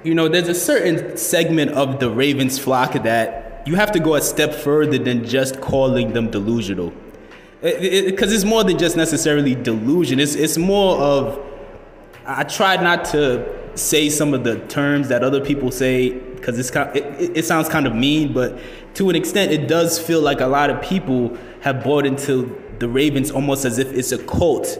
there's a certain segment of the Ravens flock that you have to go a step further than just calling them delusional. Because it's more than just necessarily delusion. It's more of, I try not to say some of the terms that other people say because it sounds kind of mean, but to an extent it does feel like a lot of people have bought into the Ravens almost as if it's a cult.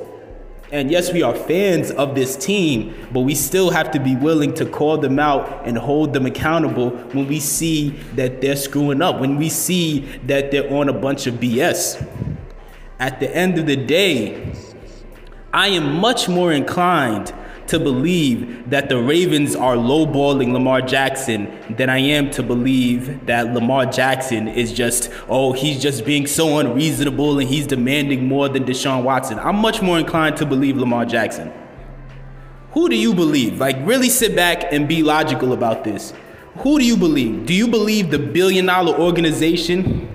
And yes, we are fans of this team, but we still have to be willing to call them out and hold them accountable when we see that they're screwing up, when we see that they're on a bunch of BS. At the end of the day, I am much more inclined to believe that the Ravens are lowballing Lamar Jackson than I am to believe that Lamar Jackson is just, he's just being so unreasonable and he's demanding more than Deshaun Watson. I'm much more inclined to believe Lamar Jackson. Who do you believe? Like, really sit back and be logical about this. Who do you believe? Do you believe the billion-dollar organization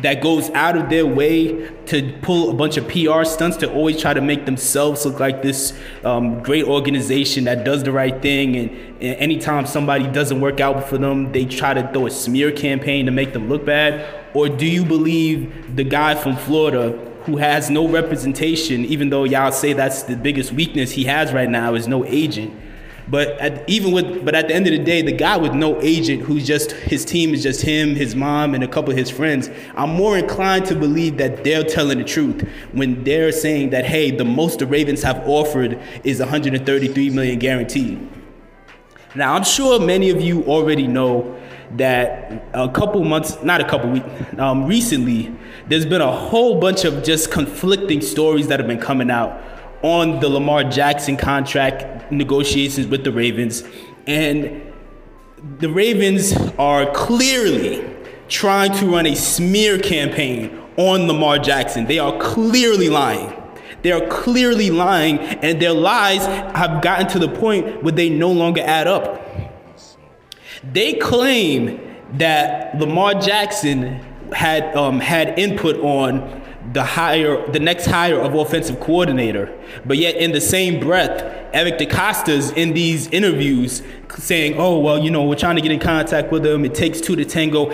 that goes out of their way to pull a bunch of PR stunts to always try to make themselves look like this great organization that does the right thing, and anytime somebody doesn't work out for them, they try to throw a smear campaign to make them look bad? Or do you believe the guy from Florida who has no representation, even though y'all say that's the biggest weakness he has right now is no agent? But at the end of the day, the guy with no agent, who's just, his team is just him, his mom, and a couple of his friends, I'm more inclined to believe that they're telling the truth when they're saying that, hey, the most the Ravens have offered is $133 million guaranteed. Now, I'm sure many of you already know that recently, there's been a whole bunch of just conflicting stories that have been coming out on the Lamar Jackson contract negotiations with the Ravens. And the Ravens are clearly trying to run a smear campaign on Lamar Jackson. They are clearly lying. They are clearly lying, and their lies have gotten to the point where they no longer add up. They claim that Lamar Jackson had input on the next hire of offensive coordinator, but yet in the same breath, Eric DeCosta's in these interviews saying, we're trying to get in contact with him. It takes two to tango.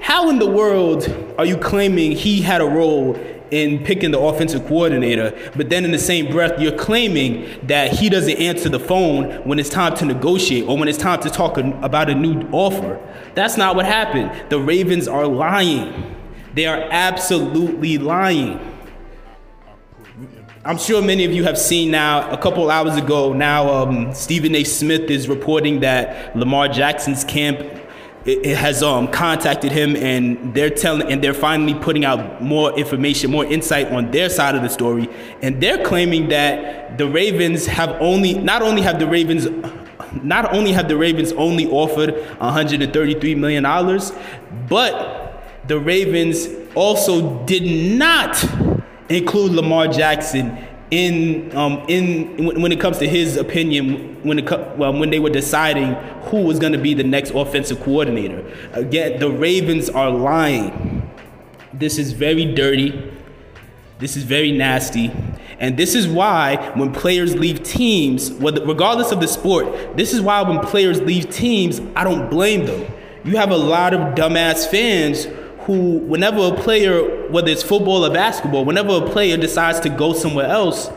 How in the world are you claiming he had a role in picking the offensive coordinator, but then in the same breath, you're claiming that he doesn't answer the phone when it's time to negotiate or when it's time to talk about a new offer? That's not what happened. The Ravens are lying. They are absolutely lying. I'm sure many of you have seen now, a couple hours ago now, Stephen A. Smith is reporting that Lamar Jackson's camp has contacted him, and they're finally putting out more information, more insight on their side of the story. And they're claiming that the Ravens not only have the Ravens only offered $133 million, but the Ravens also did not include Lamar Jackson in when it comes to his opinion when they were deciding who was going to be the next offensive coordinator. Again, the Ravens are lying. This is very dirty. This is very nasty. And this is why when players leave teams, regardless of the sport, this is why when players leave teams, I don't blame them. You have a lot of dumbass fans who, whenever a player, whether it's football or basketball, whenever a player decides to go somewhere else,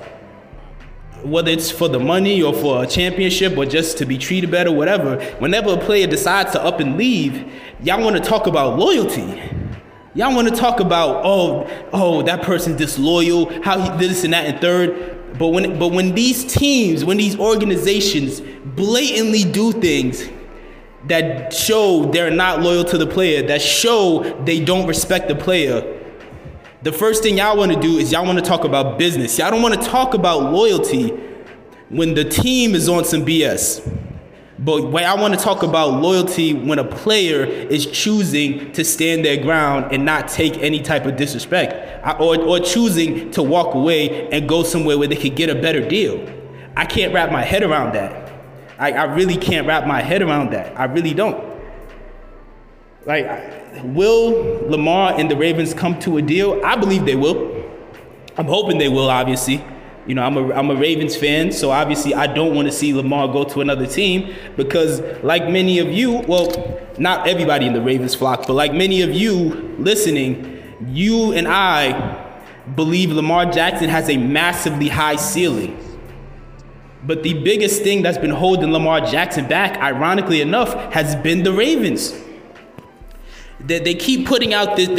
whether it's for the money or for a championship or just to be treated better, whatever, whenever a player decides to up and leave, y'all want to talk about loyalty. Y'all want to talk about, that person's disloyal, how he this and that and third. But when these teams, when these organizations blatantly do things that show they're not loyal to the player, that show they don't respect the player, the first thing y'all want to do is y'all want to talk about business. Y'all don't want to talk about loyalty when the team is on some BS. But I want to talk about loyalty when a player is choosing to stand their ground and not take any type of disrespect, or choosing to walk away and go somewhere where they could get a better deal. I can't wrap my head around that. I really can't wrap my head around that. I really don't. Will Lamar and the Ravens come to a deal? I believe they will. I'm hoping they will, obviously. You know, I'm a Ravens fan, so obviously I don't want to see Lamar go to another team because, like many of you, well, not everybody in the Ravens flock, but like many of you listening, you and I believe Lamar Jackson has a massively high ceiling. But the biggest thing that's been holding Lamar Jackson back, ironically enough, has been the Ravens. They keep putting out this,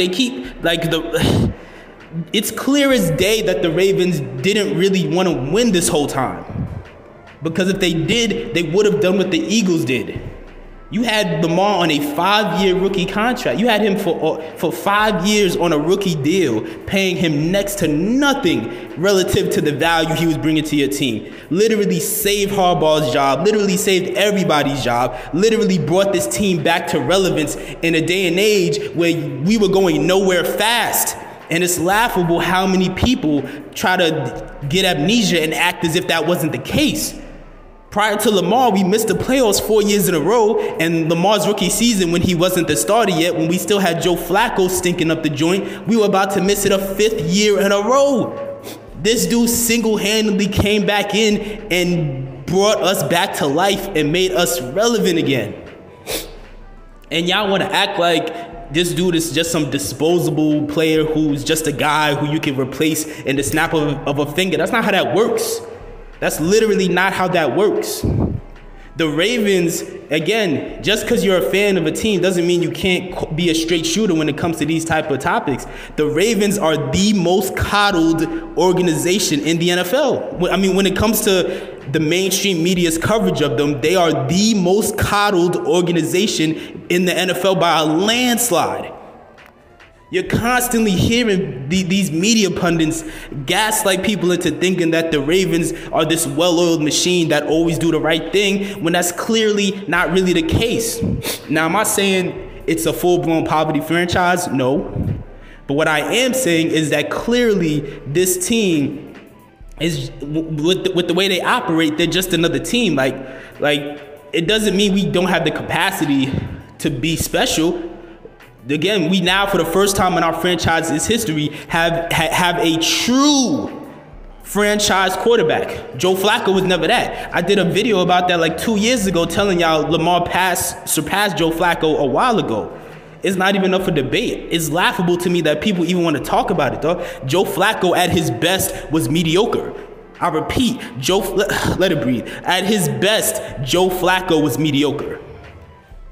it's clear as day that the Ravens didn't really want to win this whole time. Because if they did, they would have done what the Eagles did. You had Lamar on a 5-year rookie contract. You had him for 5 years on a rookie deal, paying him next to nothing relative to the value he was bringing to your team. Literally saved Harbaugh's job, literally saved everybody's job, literally brought this team back to relevance in a day and age where we were going nowhere fast. And it's laughable how many people try to get amnesia and act as if that wasn't the case. Prior to Lamar, we missed the playoffs 4 years in a row, and Lamar's rookie season, when he wasn't the starter yet, when we still had Joe Flacco stinking up the joint, we were about to miss it a 5th year in a row. This dude single-handedly came back in and brought us back to life and made us relevant again. And y'all want to act like this dude is just some disposable player who's just a guy who you can replace in the snap of a finger. That's not how that works. That's literally not how that works. The Ravens, again, just because you're a fan of a team doesn't mean you can't be a straight shooter when it comes to these type of topics. The Ravens are the most coddled organization in the NFL. I mean, when it comes to the mainstream media's coverage of them, they are the most coddled organization in the NFL by a landslide. You're constantly hearing these media pundits gaslight people into thinking that the Ravens are this well-oiled machine that always do the right thing, when that's clearly not really the case. Now, am I saying it's a full-blown poverty franchise? No. But what I am saying is that clearly this team is, with the way they operate, they're just another team. Like it doesn't mean we don't have the capacity to be special. Again, we now, for the first time in our franchise's history, have a true franchise quarterback. Joe Flacco was never that. I did a video about that like 2 years ago telling y'all Lamar surpassed Joe Flacco a while ago. It's not even up for debate. It's laughable to me that people even want to talk about it, though. Joe Flacco at his best was mediocre. I repeat, let it breathe. At his best, Joe Flacco was mediocre.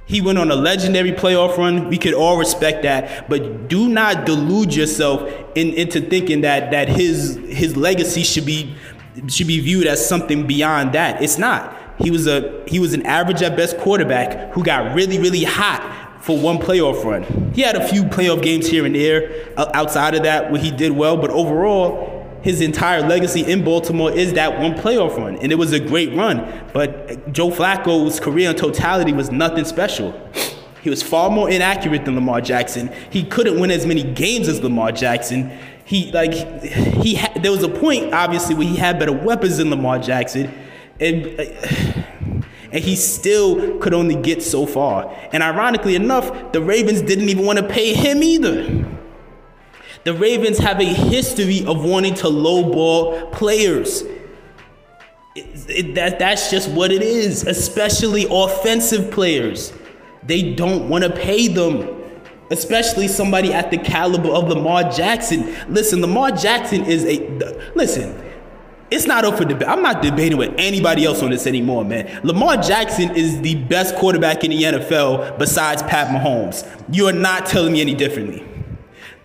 He went on a legendary playoff run. We could all respect that, but do not delude yourself into thinking that his legacy should be viewed as something beyond that. It's not. He was an average at best quarterback who got really, really hot for one playoff run. He had a few playoff games here and there outside of that where he did well, but overall, his entire legacy in Baltimore is that one playoff run, and it was a great run. But Joe Flacco's career in totality was nothing special. He was far more inaccurate than Lamar Jackson. He couldn't win as many games as Lamar Jackson. There was a point, obviously, where he had better weapons than Lamar Jackson, and he still could only get so far. And ironically enough, the Ravens didn't even want to pay him either. The Ravens have a history of wanting to lowball players. That's just what it is, especially offensive players. They don't want to pay them, especially somebody at the caliber of Lamar Jackson. Listen, Lamar Jackson it's not up for debate. I'm not debating with anybody else on this anymore, man. Lamar Jackson is the best quarterback in the NFL besides Pat Mahomes. You are not telling me any differently.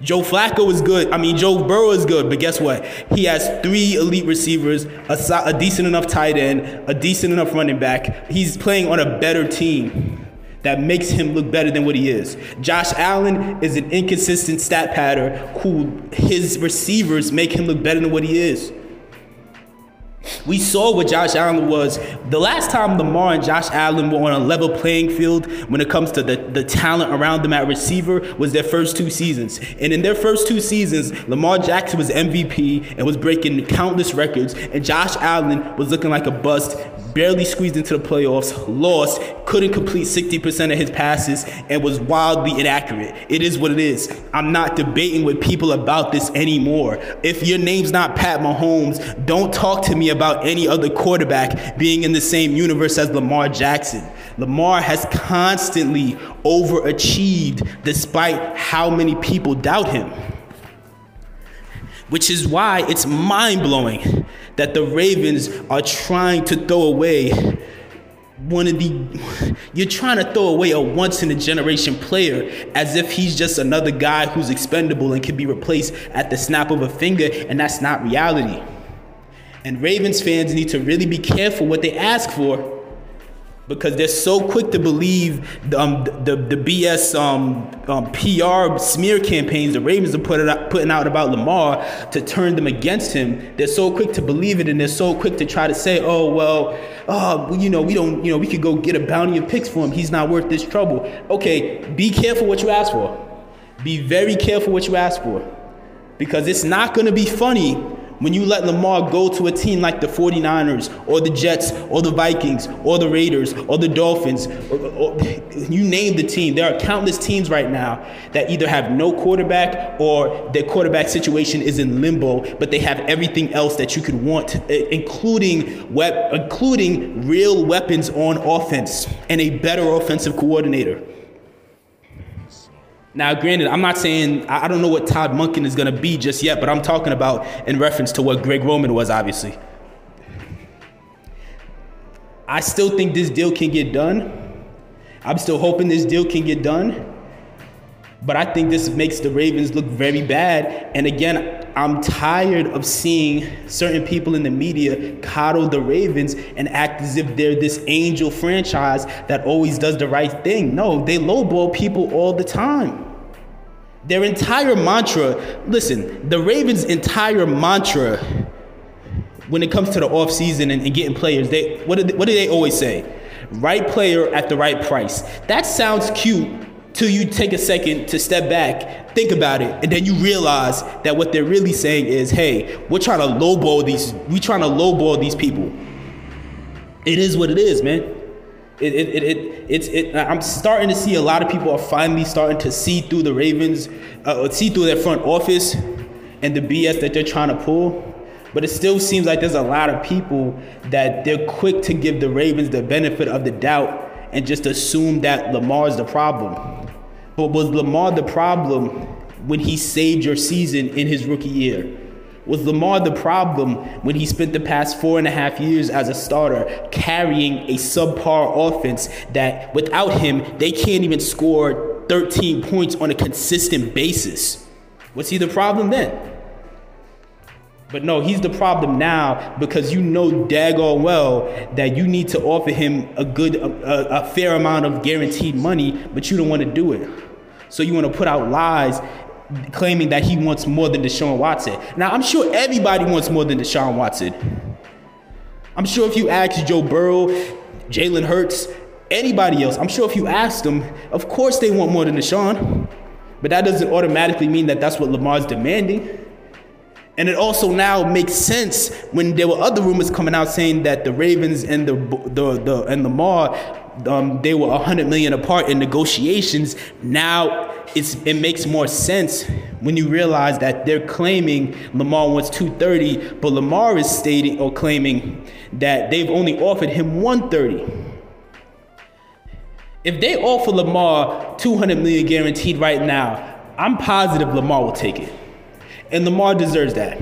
Joe Flacco is good. I mean, Joe Burrow is good, but guess what? He has 3 elite receivers, a decent enough tight end, a decent enough running back. He's playing on a better team that makes him look better than what he is. Josh Allen is an inconsistent stat pattern who his receivers make him look better than what he is. We saw what Josh Allen was. The last time Lamar and Josh Allen were on a level playing field when it comes to the talent around them at receiver was their first 2 seasons. And in their first 2 seasons, Lamar Jackson was MVP and was breaking countless records, and Josh Allen was looking like a bust, barely squeezed into the playoffs, lost, couldn't complete 60% of his passes, and was wildly inaccurate. It is what it is. I'm not debating with people about this anymore. If your name's not Pat Mahomes, don't talk to me about any other quarterback being in the same universe as Lamar Jackson. Lamar has constantly overachieved despite how many people doubt him. Which is why it's mind-blowing that the Ravens are trying to throw away you're trying to throw away a once-in-a-generation player as if he's just another guy who's expendable and can be replaced at the snap of a finger, and that's not reality. And Ravens fans need to really be careful what they ask for, because they're so quick to believe the BS PR smear campaigns the Ravens are putting out about Lamar to turn them against him. They're so quick to believe it, and they're so quick to try to say, we could go get a bounty of picks for him. He's not worth this trouble. Okay, be careful what you ask for. Be very careful what you ask for, because it's not going to be funny when you let Lamar go to a team like the 49ers or the Jets or the Vikings or the Raiders or the Dolphins, or you name the team. There are countless teams right now that either have no quarterback or their quarterback situation is in limbo, but they have everything else that you could want, including real weapons on offense and a better offensive coordinator. Now, granted, I'm not saying, I don't know what Todd Monken is going to be just yet, but I'm talking about in reference to what Greg Roman was, obviously. I still think this deal can get done. I'm still hoping this deal can get done. But I think this makes the Ravens look very bad. And again, I'm tired of seeing certain people in the media coddle the Ravens and act as if they're this angel franchise that always does the right thing. No, they lowball people all the time. Their entire mantra, listen, the Ravens' entire mantra when it comes to the offseason and getting players, what do they always say? Right player at the right price. That sounds cute till you take a second to step back, think about it, and then you realize that what they're really saying is, hey, we're trying to lowball these people. It is what it is, man. I'm starting to see a lot of people are finally starting to see through the Ravens, see through their front office and the BS that they're trying to pull. But it still seems like there's a lot of people that they're quick to give the Ravens the benefit of the doubt and just assume that Lamar's the problem. But was Lamar the problem when he saved your season in his rookie year? Was Lamar the problem when he spent the past 4.5 years as a starter carrying a subpar offense that without him, they can't even score 13 points on a consistent basis? Was he the problem then? But no, he's the problem now, because you know daggone well that you need to offer him a fair amount of guaranteed money, but you don't want to do it. So you want to put out lies claiming that he wants more than Deshaun Watson. Now, I'm sure everybody wants more than Deshaun Watson. I'm sure if you ask Joe Burrow, Jalen Hurts, anybody else, I'm sure if you ask them, of course they want more than Deshaun. But that doesn't automatically mean that that's what Lamar's demanding. And it also now makes sense when there were other rumors coming out saying that the Ravens and Lamar, they were $100 million apart in negotiations. Now it makes more sense when you realize that they're claiming Lamar wants $230, but Lamar is stating or claiming that they've only offered him $130. If they offer Lamar $200 million guaranteed right now, I'm positive Lamar will take it. And Lamar deserves that.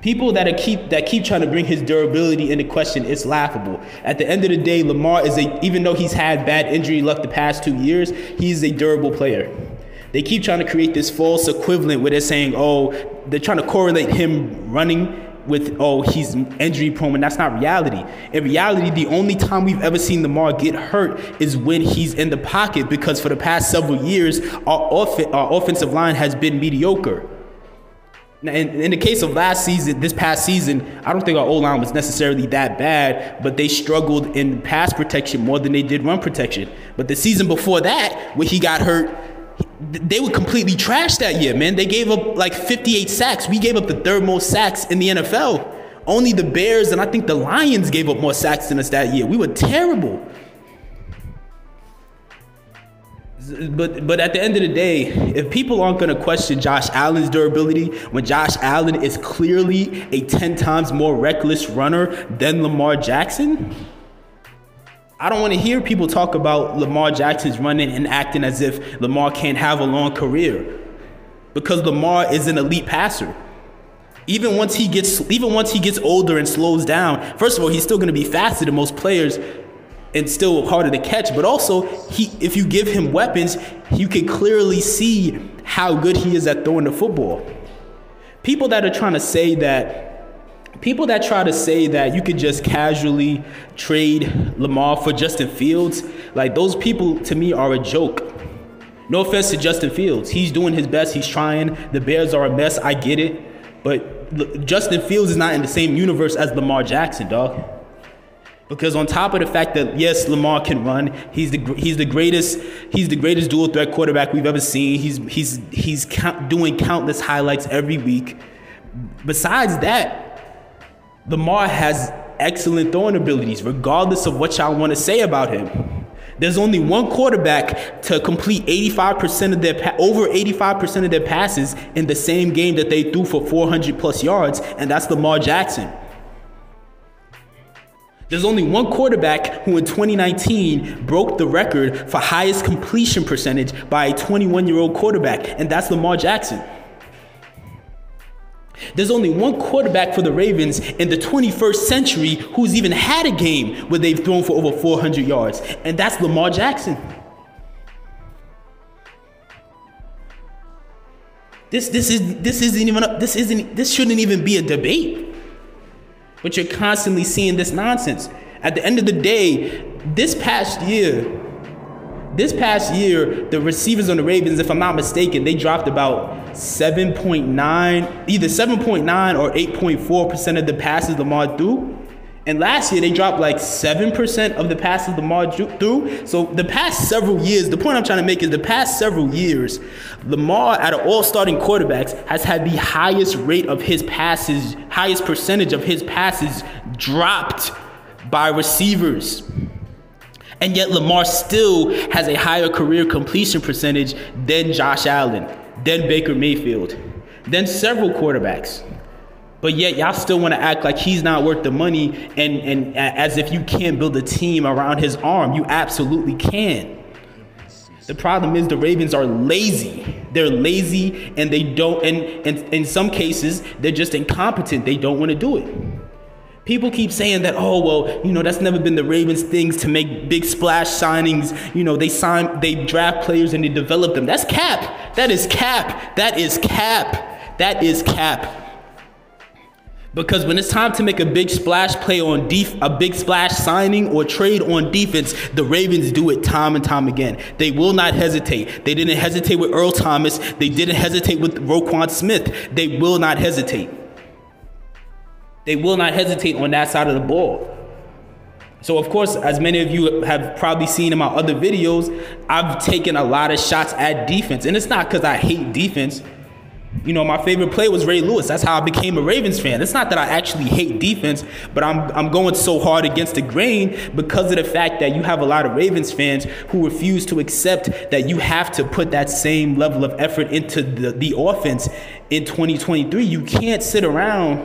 People that keep trying to bring his durability into question, it's laughable. At the end of the day, Lamar even though he's had bad injury luck the past 2 years, he's a durable player. They keep trying to create this false equivalent where they're saying, they're trying to correlate him running with, he's injury prone, and that's not reality. In reality, the only time we've ever seen Lamar get hurt is when he's in the pocket, because for the past several years, our offensive line has been mediocre. Now, in the case of this past season, I don't think our O-line was necessarily that bad, but they struggled in pass protection more than they did run protection. But the season before that, when he got hurt, they were completely trashed that year, man. They gave up like 58 sacks. We gave up the third most sacks in the NFL Only the Bears and I think the Lions gave up more sacks than us that year. We were terrible. But at the end of the day, if people aren't going to question Josh Allen's durability when Josh Allen is clearly a 10 times more reckless runner than Lamar Jackson, I don't want to hear people talk about Lamar Jackson's running and acting as if Lamar can't have a long career, because Lamar is an elite passer. Even once he gets older and slows down, first of all, he's still going to be faster than most players and still harder to catch. But also, if you give him weapons, you can clearly see how good he is at throwing the football. People that try to say that you could just casually trade Lamar for Justin Fields, like, those people to me are a joke. No offense to Justin Fields. He's doing his best. He's trying. The Bears are a mess. I get it. But Justin Fields is not in the same universe as Lamar Jackson, dog. Because on top of the fact that, yes, Lamar can run, he's the greatest dual threat quarterback we've ever seen. He's doing countless highlights every week. Besides that, Lamar has excellent throwing abilities, regardless of what y'all want to say about him. There's only one quarterback to complete over 85% of their passes in the same game that they threw for 400 plus yards, and that's Lamar Jackson. There's only one quarterback who in 2019 broke the record for highest completion percentage by a 21-year-old quarterback, and that's Lamar Jackson. There's only one quarterback for the Ravens in the 21st century who's even had a game where they've thrown for over 400 yards, and that's Lamar Jackson. This shouldn't even be a debate. But you're constantly seeing this nonsense. At the end of the day, this past year, the receivers on the Ravens, if I'm not mistaken, they dropped about 7.9, either 7.9 or 8.4% of the passes Lamar threw. And last year, they dropped like 7% of the passes Lamar threw. So the past several years, the point I'm trying to make is the past several years, Lamar, out of all starting quarterbacks, has had the highest rate of his passes, highest percentage of his passes dropped by receivers. And yet Lamar still has a higher career completion percentage than Josh Allen, than Baker Mayfield, than several quarterbacks. But yet y'all still want to act like he's not worth the money and as if you can't build a team around his arm. You absolutely can. The problem is the Ravens are lazy. They're lazy, and they don't, and in some cases, they're just incompetent. They don't want to do it. People keep saying that, oh, well, that's never been the Ravens' things to make big splash signings. They draft players and they develop them. That's cap. That is cap. That is cap. That is cap. Because when it's time to make a big splash play on a big splash signing or trade on defense, the Ravens do it time and time again. They will not hesitate. They didn't hesitate with Earl Thomas. They didn't hesitate with Roquan Smith. They will not hesitate. They will not hesitate on that side of the ball. So, of course, as many of you have probably seen in my other videos, I've taken a lot of shots at defense. And it's not because I hate defense. My favorite player was Ray Lewis. That's how I became a Ravens fan. It's not that I actually hate defense, but I'm going so hard against the grain because of the fact that you have a lot of Ravens fans who refuse to accept that you have to put that same level of effort into the offense in 2023. You can't sit around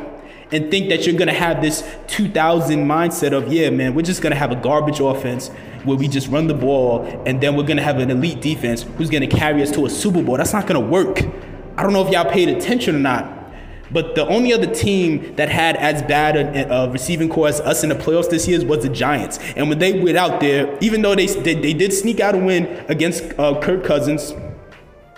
and think that you're going to have this 2000 mindset of, yeah, man, we're just going to have a garbage offense where we just run the ball, and then we're going to have an elite defense who's going to carry us to a Super Bowl. That's not going to work. I don't know if y'all paid attention or not, but the only other team that had as bad a receiving core as us in the playoffs this year was the Giants. And when they went out there, even though they did sneak out a win against Kirk Cousins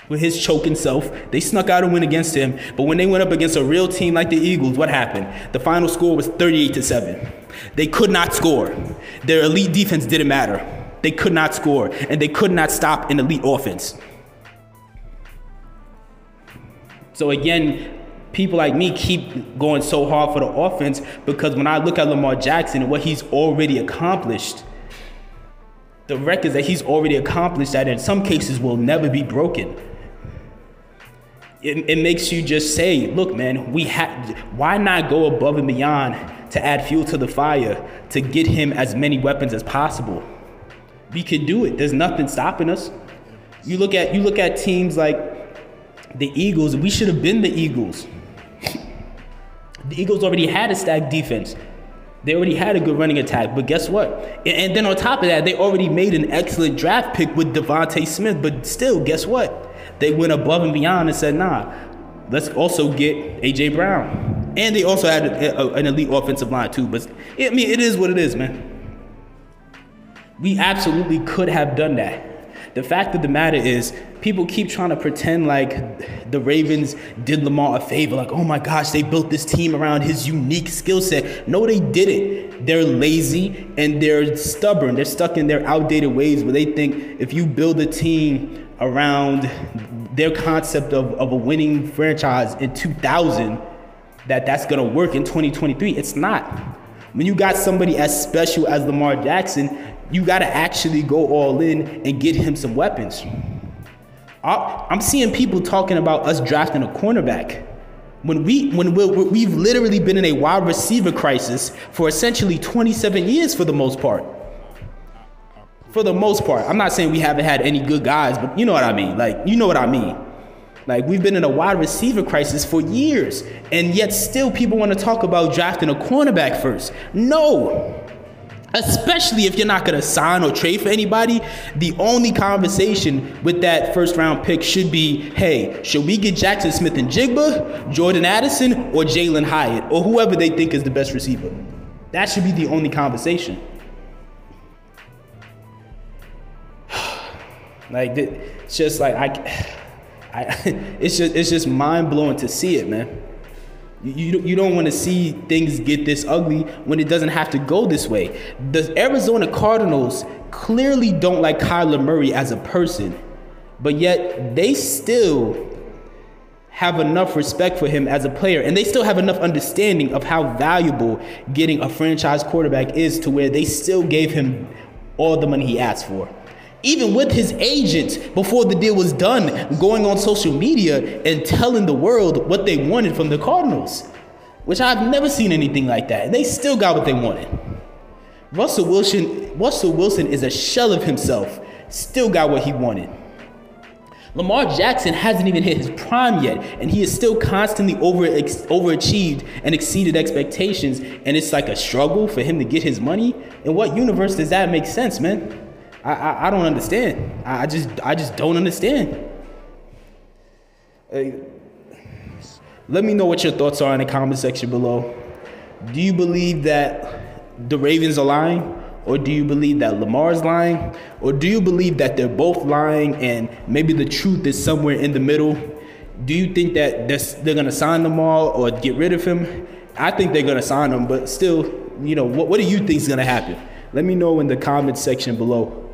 with his choking self, they snuck out a win against him. But when they went up against a real team like the Eagles, what happened? The final score was 38-7. They could not score. Their elite defense didn't matter. They could not score, and they could not stop an elite offense. So again, people like me keep going so hard for the offense because when I look at Lamar Jackson and what he's already accomplished, the records that he's already accomplished that in some cases will never be broken. it makes you just say, look, man, why not go above and beyond to add fuel to the fire to get him as many weapons as possible? We could do it. There's nothing stopping us. You look at teams like the Eagles. We should have been the Eagles. The Eagles already had a stacked defense. They already had a good running attack, but guess what? And then on top of that, they already made an excellent draft pick with Devontae Smith, but still, guess what? They went above and beyond and said, nah, let's also get A.J. Brown. And they also had an elite offensive line too, but I mean, it is what it is, man. We absolutely could have done that. The fact of the matter is, people keep trying to pretend like the Ravens did Lamar a favor, like, oh my gosh, they built this team around his unique skill set. No, they didn't. They're lazy and they're stubborn. They're stuck in their outdated ways where they think if you build a team around their concept of a winning franchise in 2000, that's going to work in 2023. It's not. When you got somebody as special as Lamar Jackson, you got to actually go all in and get him some weapons. I'm seeing people talking about us drafting a cornerback when we've literally been in a wide receiver crisis for essentially 27 years for the most part. For the most part. I'm not saying we haven't had any good guys, but you know what I mean. Like, you know what I mean. Like, we've been in a wide receiver crisis for years, and yet still people want to talk about drafting a cornerback first. No. Especially if you're not going to sign or trade for anybody, the only conversation with that first round pick should be, hey, should we get Jackson Smith-Njigba, Jordan Addison, or Jalen Hyatt, or whoever they think is the best receiver? That should be the only conversation. Like, it's just like, it's just mind blowing to see it, man. You don't want to see things get this ugly when it doesn't have to go this way. The Arizona Cardinals clearly don't like Kyler Murray as a person, but yet they still have enough respect for him as a player, and they still have enough understanding of how valuable getting a franchise quarterback is to where they still gave him all the money he asked for. Even with his agent, before the deal was done, going on social media and telling the world what they wanted from the Cardinals, which I've never seen anything like that. And they still got what they wanted. Russell Wilson is a shell of himself, still got what he wanted. Lamar Jackson hasn't even hit his prime yet, and he is still constantly overachieved and exceeded expectations, and it's like a struggle for him to get his money. In what universe does that make sense, man? I don't understand. I just don't understand. Let me know what your thoughts are in the comment section below. Do you believe that the Ravens are lying? Or do you believe that Lamar's lying? Or do you believe that they're both lying and maybe the truth is somewhere in the middle? Do you think that they're going to sign Lamar or get rid of him? I think they're going to sign him, but still, you know, what do you think is going to happen? Let me know in the comment section below.